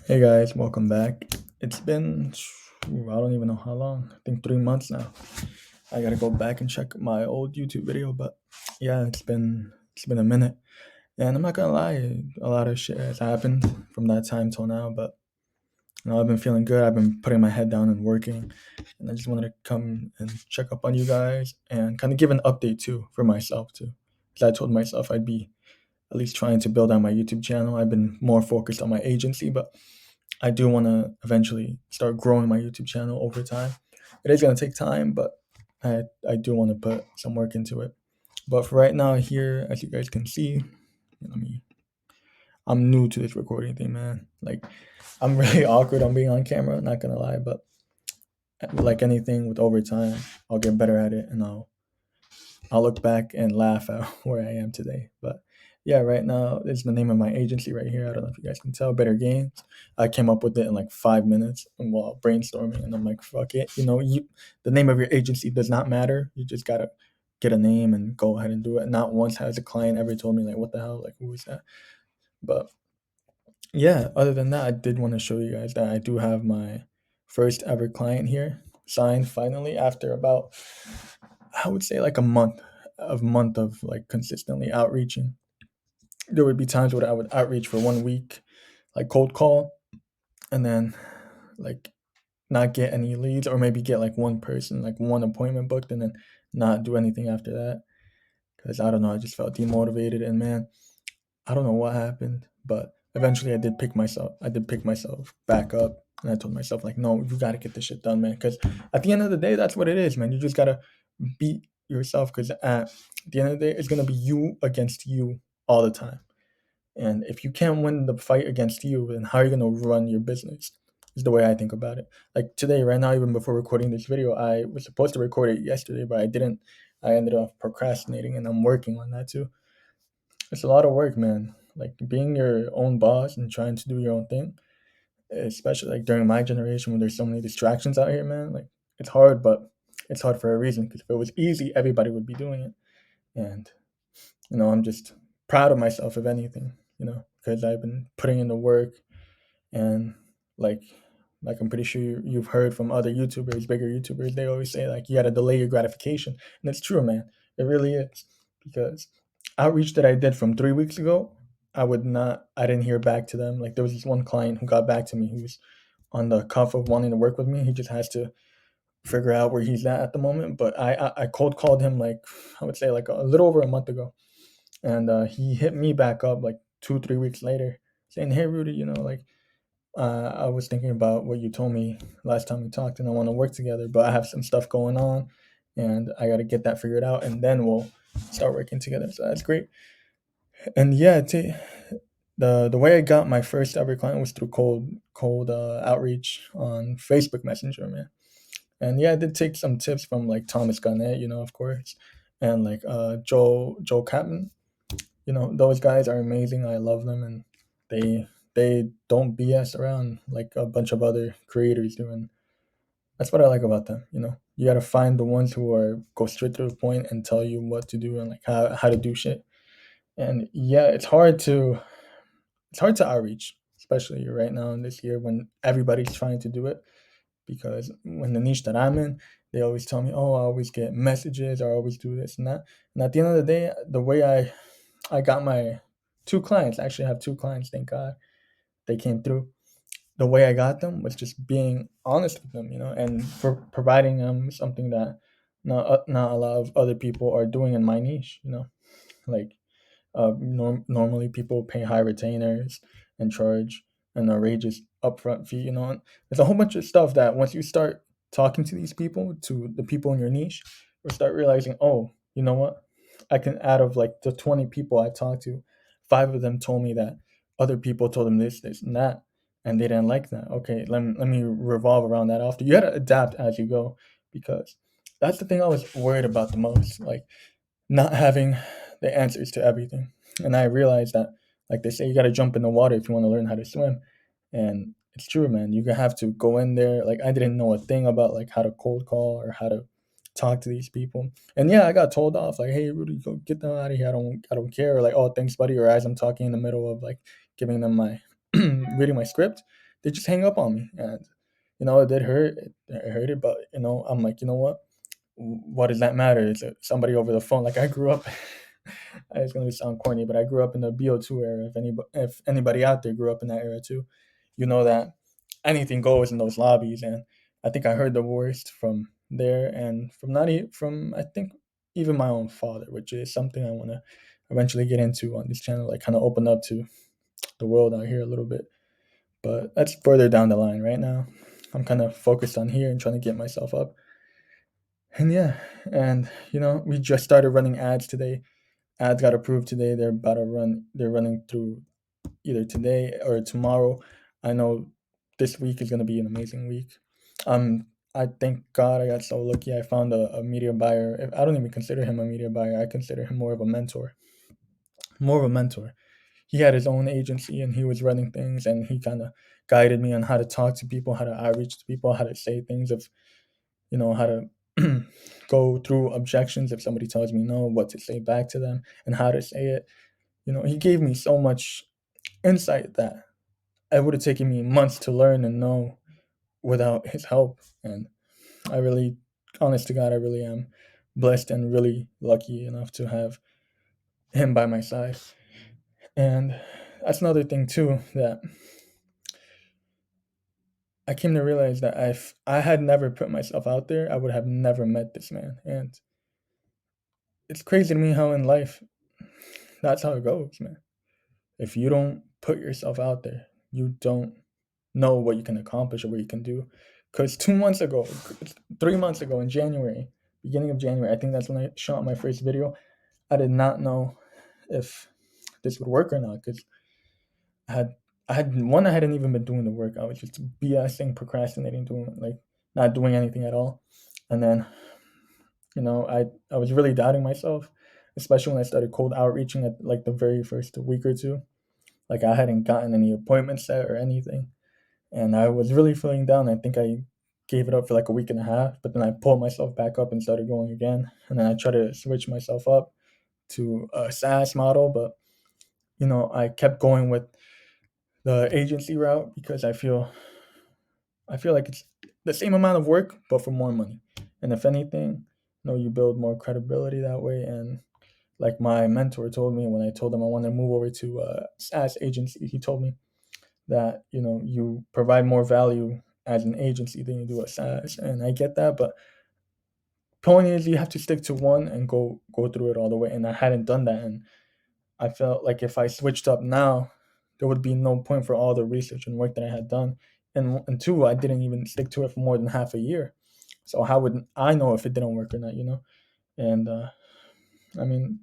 Hey guys, welcome back. It's been, I don't even know how long. I think 3 months now. I gotta go back and check my old YouTube video, but yeah, it's been a minute. And I'm not gonna lie, a lot of shit has happened from that time till now. But I've been feeling good. I've been putting my head down and working, and I just wanted to come and check up on you guys and kind of give an update too for myself too, because I told myself I'd be at least trying to build out my YouTube channel. I've been more focused on my agency, but I do want to eventually start growing my YouTube channel over time. It is going to take time, but I do want to put some work into it. But for right now, here, as you guys can see, let me. I'm new to this recording thing, man. Like, I'm really awkward on being on camera. Not gonna lie, but like anything with over time, I'll get better at it, and I'll look back and laugh at where I am today. But yeah, right now it's the name of my agency right here. I don't know if you guys can tell. Better Games. I came up with it in like 5 minutes while brainstorming, and I'm like, fuck it. The name of your agency does not matter. You just gotta get a name and go ahead and do it. Not once has a client ever told me like, what the hell, like who is that? But yeah, other than that, I did want to show you guys that I do have my first ever client here signed finally after about, I would say, like a month of like consistently outreaching. There would be times where I would outreach for 1 week, like cold call, and then like not get any leads, or maybe get like one person, like one appointment booked, and then not do anything after that. Because I don't know, I just felt demotivated, and man, I don't know what happened, but eventually I did pick myself back up, and I told myself like, no, you got to get this shit done, man. Because at the end of the day, that's what it is, man. You just gotta beat yourself. Because at the end of the day, it's gonna be you against you all the time. And if you can't win the fight against you, then how are you gonna run your business? Is the way I think about it. Like today, right now, even before recording this video, I was supposed to record it yesterday, but I didn't. I ended up procrastinating, and I'm working on that too. It's a lot of work, man. Like being your own boss and trying to do your own thing, especially like during my generation when there's so many distractions out here, man. Like it's hard, but it's hard for a reason. Because if it was easy, everybody would be doing it. And I'm just proud of myself, if anything. Because I've been putting in the work, and like I'm pretty sure you've heard from other YouTubers, bigger YouTubers, they always say like you gotta delay your gratification, and it's true, man. It really is, because outreach that I did from 3 weeks ago, I didn't hear back to them. Like there was this one client who got back to me, who's on the cuff of wanting to work with me. He just has to figure out where he's at the moment. But I cold called him, like I would say like a little over a month ago, and he hit me back up like 2 3 weeks later, saying, "Hey Rudy, like I was thinking about what you told me last time we talked, and I want to work together, but I have some stuff going on, and I got to get that figured out, and then we'll start working together." So that's great. And yeah, the way I got my first ever client was through cold outreach on Facebook Messenger, man. And yeah, I did take some tips from like Thomas Garnett, of course, and like Joe Capman. Those guys are amazing. I love them, and they don't BS around like a bunch of other creators do. And that's what I like about them. You got to find the ones who are go straight to the point and tell you what to do and like how to do shit. And yeah, it's hard to outreach, especially right now in this year when everybody's trying to do it. Because when the niche that I'm in, they always tell me, "Oh, I always get messages, or I always do this and that." And at the end of the day, the way I got my two clients. I actually have two clients. Thank God they came through. The way I got them was just being honest with them, and for providing them something that not a lot of other people are doing in my niche. Like normally people pay high retainers and charge an outrageous upfront fee. And there's a whole bunch of stuff that once you start talking to these people, to the people in your niche, you'll start realizing, oh, you know what? I can, out of like the 20 people I talked to, five of them told me that other people told them this, and that, and they didn't like that. Okay, let me revolve around that after. You gotta adapt as you go, because that's the thing I was worried about the most. Like not having the answers to everything. And I realized that, like they say, you got to jump in the water if you want to learn how to swim. And it's true, man. You have to go in there. Like I didn't know a thing about like how to cold call or how to talk to these people. And yeah, I got told off like, "Hey, Rudy, go get them out of here. I don't care." Or like, "Oh, thanks, buddy." Or as I'm talking in the middle of like giving them my reading my script, they just hang up on me, and it did hurt. It hurt it, but I'm like, what? What does that matter? It's somebody over the phone. Like I grew up. It's gonna sound corny, but I grew up in the BO2 era. If anybody out there grew up in that era too, you know that anything goes in those lobbies. And I think I heard the worst from there, and from not from I think even my own father, which is something I want to eventually get into on this channel, like kind of open up to the world out here a little bit. But that's further down the line. Right now, I'm kind of focused on here and trying to get myself up. And yeah, and we just started running ads today. Ads got approved today. They're about to run. They're running through either today or tomorrow. I know this week is gonna be an amazing week. I thank God I got so lucky. I found a media buyer. I don't even consider him a media buyer. I consider him more of a mentor. More of a mentor. He had his own agency and he was running things, and he kind of guided me on how to talk to people, how to outreach to people, how to say things, of how to go through objections if somebody tells me no, what to say back to them, and how to say it. He gave me so much insight that it would have taken me months to learn and know without his help. And I really, honest to God, I really am blessed and really lucky enough to have him by my side. And that's another thing too, that I came to realize that if I had never put myself out there, I would have never met this man. And it's crazy to me how in life that's how it goes, man. If you don't put yourself out there, you don't know what you can accomplish or what you can do. Because 2 months ago, 3 months ago in January, beginning of January, I think that's when I shot my first video. I did not know if this would work or not, because I had I hadn't even been doing the work. I was just BSing, procrastinating, doing like not doing anything at all. And then I was really doubting myself, especially when I started cold outreaching at like the very first week or two. Like I hadn't gotten any appointments set or anything, and I was really feeling down. I think I gave it up for like a week and a half, but then I pulled myself back up and started going again. And then I tried to switch myself up to a SaaS model, but I kept going with the agency route because I feel like it's the same amount of work but for more money. And if anything, you build more credibility that way. And like my mentor told me when I told him I wanted to move over to a SaaS agency, he told me that you provide more value as an agency than you do a SaaS, and I get that. But point is, you have to stick to one and go through it all the way. And I hadn't done that, and I felt like if I switched up now, there would be no point for all the research and work that I had done. And two, I didn't even stick to it for more than half a year. So how would I know if it didn't work or not? And I mean,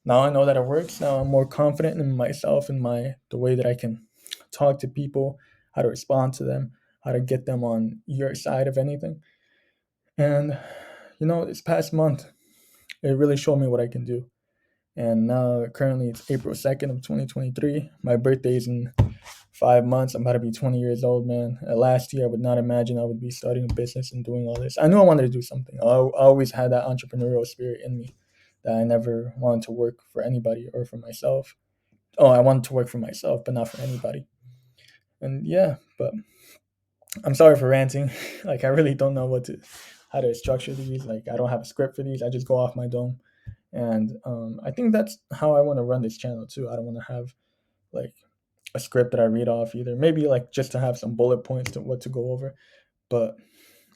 now I know that it works. Now I'm more confident in myself and the way that I can talk to people, how to respond to them, how to get them on your side of anything. And this past month, it really showed me what I can do. And now currently it's April 2nd of 2023. My birthday is in 5 months. I'm about to be 20 years old, man. Last year, I would not imagine I would be starting a business and doing all this. I knew I wanted to do something. I always had that entrepreneurial spirit in me, that I never wanted to work for anybody or for myself. Oh, I wanted to work for myself, but not for anybody. And yeah, but I'm sorry for ranting. Like I really don't know how to structure these. Like I don't have a script for these. I just go off my dome. And I think that's how I want to run this channel too. I don't want to have like a script that I read off either. Maybe like just to have some bullet points to what to go over. But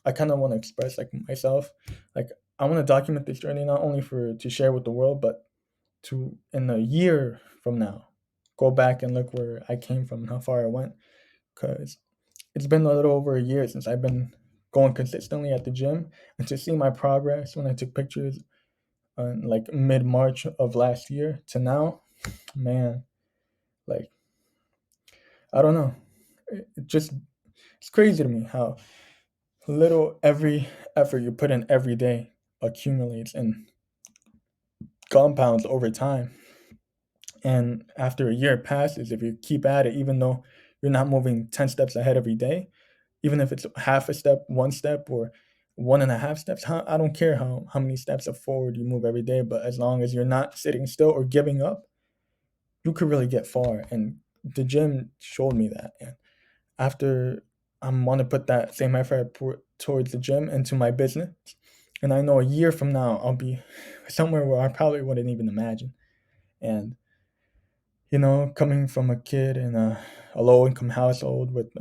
I kind of want to express like myself. Like I want to document this journey not only for to share with the world, but to in a year from now go back and look where I came from and how far I went. Because it's been a little over a year since I've been going consistently at the gym, and to see my progress when I took pictures on like mid March of last year to now, man, like I don't know. It just it's crazy to me how little every effort you put in every day accumulates and compounds over time. And after a year passes, if you keep at it, even though you're not moving 10 steps ahead every day, even if it's half a step, 1 step, or 1.5 steps, I don't care how many steps of forward you move every day, but as long as you're not sitting still or giving up, you could really get far. And the gym showed me that. after I'm want to put that same effort towards the gym into my business, and I know a year from now I'll be somewhere where I probably wouldn't even imagine. And coming from a kid in a low income household with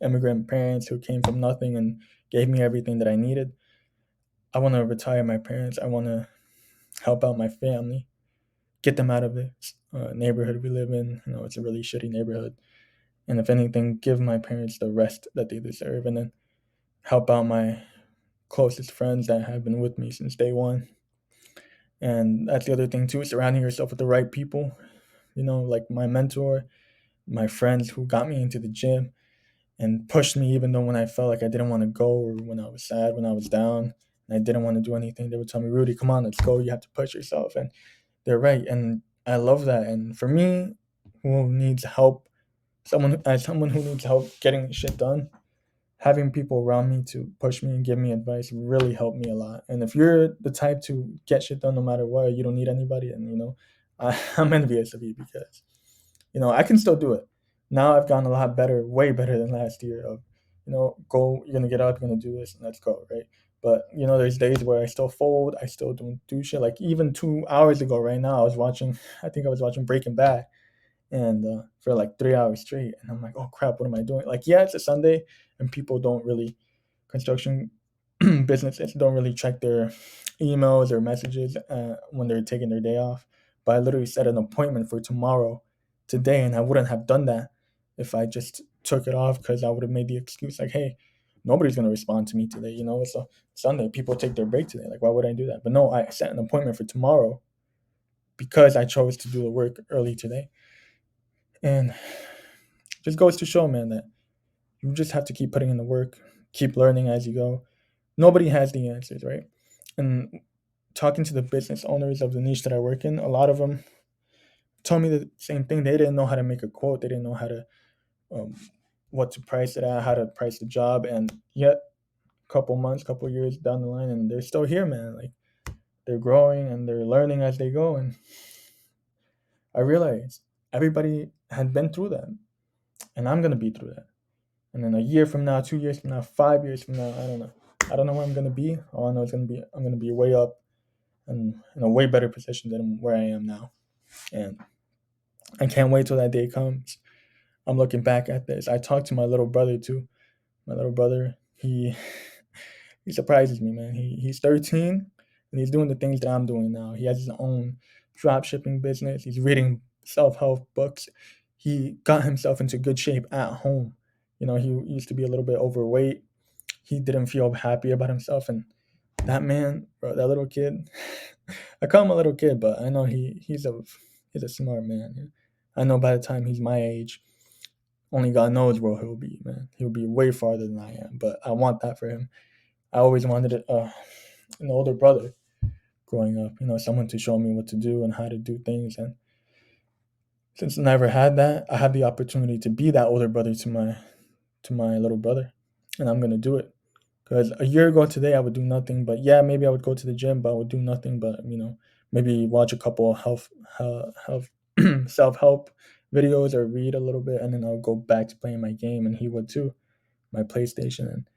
immigrant parents who came from nothing and gave me everything that I needed, I want to retire my parents. I want to help out my family, get them out of this neighborhood we live in. It's a really shitty neighborhood. And if anything, give my parents the rest that they deserve, and then help out my closest friends that have been with me since day one. And that's the other thing too, surrounding yourself with the right people, like my mentor, my friends who got me into the gym and pushed me even though when I felt like I didn't want to go, or when I was sad, when I was down and I didn't want to do anything. They would tell me, Rudy, come on, let's go. You have to push yourself. And they're right. And I love that. And for me, who needs help, someone who needs help getting shit done, having people around me to push me and give me advice really helped me a lot. And if you're the type to get shit done no matter what, you don't need anybody, and I'm envious of you, because I can still do it. Now I've gotten a lot better, way better than last year. Of go, you're gonna get up, you're gonna do this, and let's go, right? But there's days where I still fold, I still don't do shit. Like even 2 hours ago, right now, I think I was watching Breaking Bad, and for like 3 hours straight, and I'm like, oh crap, what am I doing? Like, yeah, it's a Sunday, and people don't really construction businesses don't really check their emails or messages when they're taking their day off. But I literally set an appointment for tomorrow, today, and I wouldn't have done that if I just took it off, because I would have made the excuse like, hey, nobody's going to respond to me today. It's a Sunday. People take their break today. Like, why would I do that? But no, I set an appointment for tomorrow because I chose to do the work early today. And just goes to show, man, that you just have to keep putting in the work, keep learning as you go. Nobody has the answers, right? And talking to the business owners of the niche that I work in, a lot of them told me the same thing. They didn't know how to make a quote. They didn't know how to um, what to price it at, how to price the job, and yet couple months, couple years down the line, and they're still here, man. Like, they're growing and they're learning as they go. And I realize everybody had been through that, and I'm gonna be through that. And then a year from now, 2 years from now, 5 years from now, I don't know. I don't know where I'm gonna be. All I know is I'm gonna be way up and in a way better position than where I am now. And I can't wait till that day comes. I'm looking back at this. I talked to my little brother too. My little brother, he surprises me, man. He's 13 and he's doing the things that I'm doing now. He has his own drop shipping business. He's reading self-help books. He got himself into good shape at home. He used to be a little bit overweight. He didn't feel happy about himself, and that man, bro, that little kid. I call him a little kid, but I know he's a smart man. I know by the time he's my age, only God knows where he'll be, man. He'll be way farther than I am, but I want that for him. I always wanted an older brother growing up, someone to show me what to do and how to do things. And since I never had that, I have the opportunity to be that older brother to my little brother, and I'm gonna do it. Because a year ago today, I would do nothing. But yeah, maybe I would go to the gym, but I would do nothing. But maybe watch a couple of health self help videos or read a little bit, and then I'll go back to playing my game, and he would too, my PlayStation. And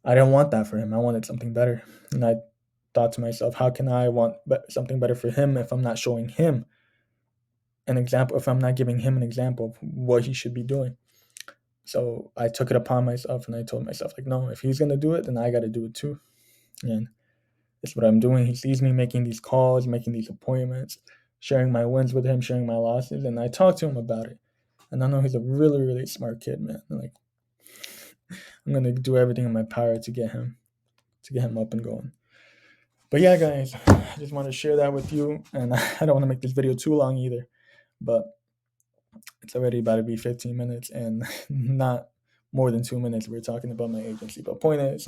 I didn't want that for him. I wanted something better, and I thought to myself, how can I want something better for him if I'm not showing him an example? If I'm not giving him an example of what he should be doing? So I took it upon myself, and I told myself, like, no, if he's gonna do it, then I got to do it too. And that's what I'm doing. He sees me making these calls, making these appointments, sharing my wins with him, sharing my losses, and I talk to him about it. And I know he's a really, really smart kid, man. Like, I'm gonna do everything in my power to get him up and going. But yeah, guys, I just want to share that with you, and I don't want to make this video too long either. But it's already about to be 15 minutes, and not more than 2 minutes. We're talking about my agency. But point is,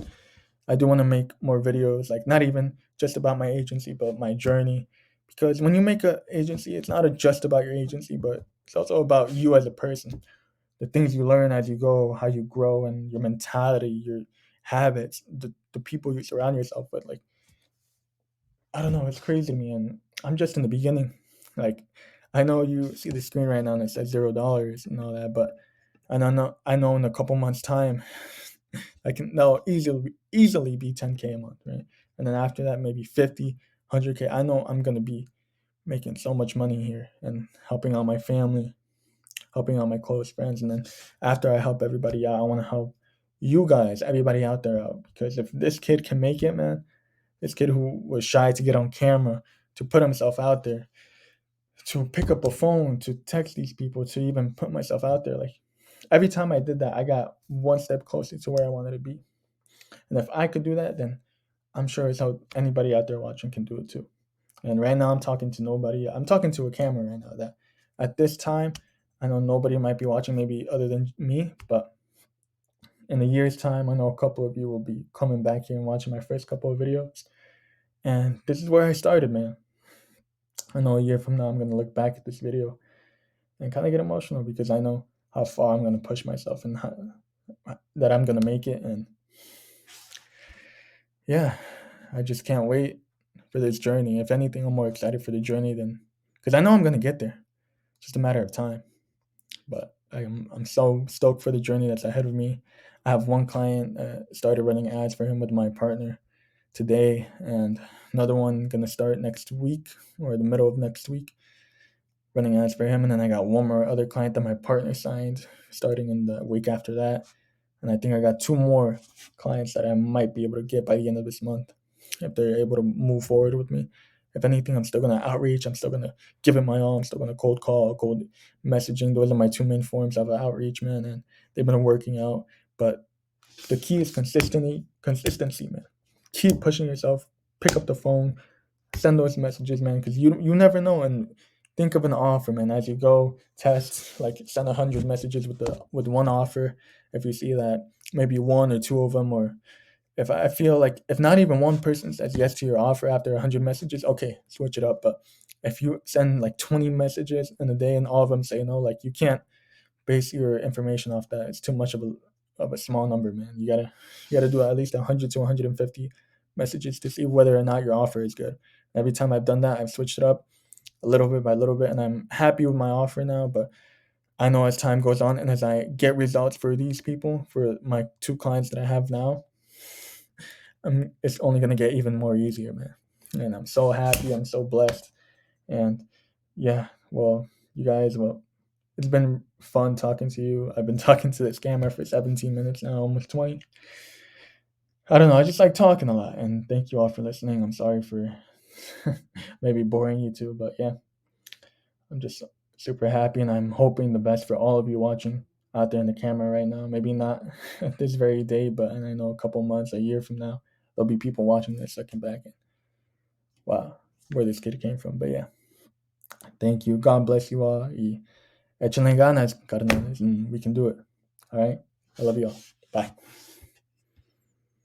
I do want to make more videos, like not even just about my agency, but my journey. Because when you make an agency, it's not just about your agency, but it's also about you as a person. The things you learn as you go, how you grow, and your mentality, your habits, the people you surround yourself with. Like, I don't know, it's crazy to me. And I'm just in the beginning. Like, I know you see the screen right now and it says $0 and all that, but And I know in a couple months time I can that'll easily be 10K a month, right? And then after that maybe 50, 100K. I know I'm gonna be making so much money here and helping out my family, helping out my close friends. And then after I help everybody out, I want to help you guys, everybody out there out. Because if this kid can make it, man, this kid who was shy to get on camera, to put himself out there, to pick up a phone, to text these people, to even put myself out there, like every time I did that, I got one step closer to where I wanted to be. And if I could do that, then I'm sure it's how anybody out there watching can do it too. And right now, I'm talking to nobody. I'm talking to a camera right now. That at this time, I know nobody might be watching, maybe other than me. But in a year's time, I know a couple of you will be coming back here and watching my first couple of videos. And this is where I started, man. I know a year from now, I'm gonna look back at this video and kind of get emotional because I know how far I'm gonna push myself and that I'm gonna make it. And yeah, I just can't wait for this journey. If anything, I'm more excited for the journey than because I know I'm gonna get there. It's just a matter of time. But I'm so stoked for the journey that's ahead of me. I have one client started running ads for him with my partner today, and another one gonna start next week or the middle of next week, running ads for him. And then I got one more other client that my partner signed starting in the week after that. And I think I got two more clients that I might be able to get by the end of this month if they're able to move forward with me. If anything, I'm still gonna outreach. I'm still gonna give it my all. I'm still gonna cold call, cold messaging. Those are my two main forms of outreach, man, and they've been working out. But the key is consistency, man. Keep pushing yourself. Pick up the phone, send those messages, man, because you never know. And think of an offer, man, as you go test, like send 100 messages with one offer. If you see that maybe one or two of them, or if I feel like if not even one person says yes to your offer after 100 messages, okay, switch it up. But if you send like 20 messages in a day and all of them say no, like you can't base your information off that. It's too much of a small number, man. You gotta do at least 100 to 150 messages to see whether or not your offer is good. Every time I've done that, I've switched it up a little bit by little bit, and I'm happy with my offer now. But I know as time goes on and as I get results for these people, for my two clients that I have now, it's only gonna get even more easier, man. And I'm so happy. I'm so blessed. And yeah, well, you guys, well, it's been fun talking to you. I've been talking to this scammer for 17 minutes now, almost 20. I don't know. I just like talking a lot. And thank you all for listening. I'm sorry for maybe boring you too, but yeah, I'm just super happy and I'm hoping the best for all of you watching out there in the camera right now. Maybe not at this very day, but and I know a couple months, a year from now, there'll be people watching this looking back and wow, where this kid came from. But yeah, thank you. God bless you all. Y echale ganas, carnales, and we can do it. All right. I love you all. Bye.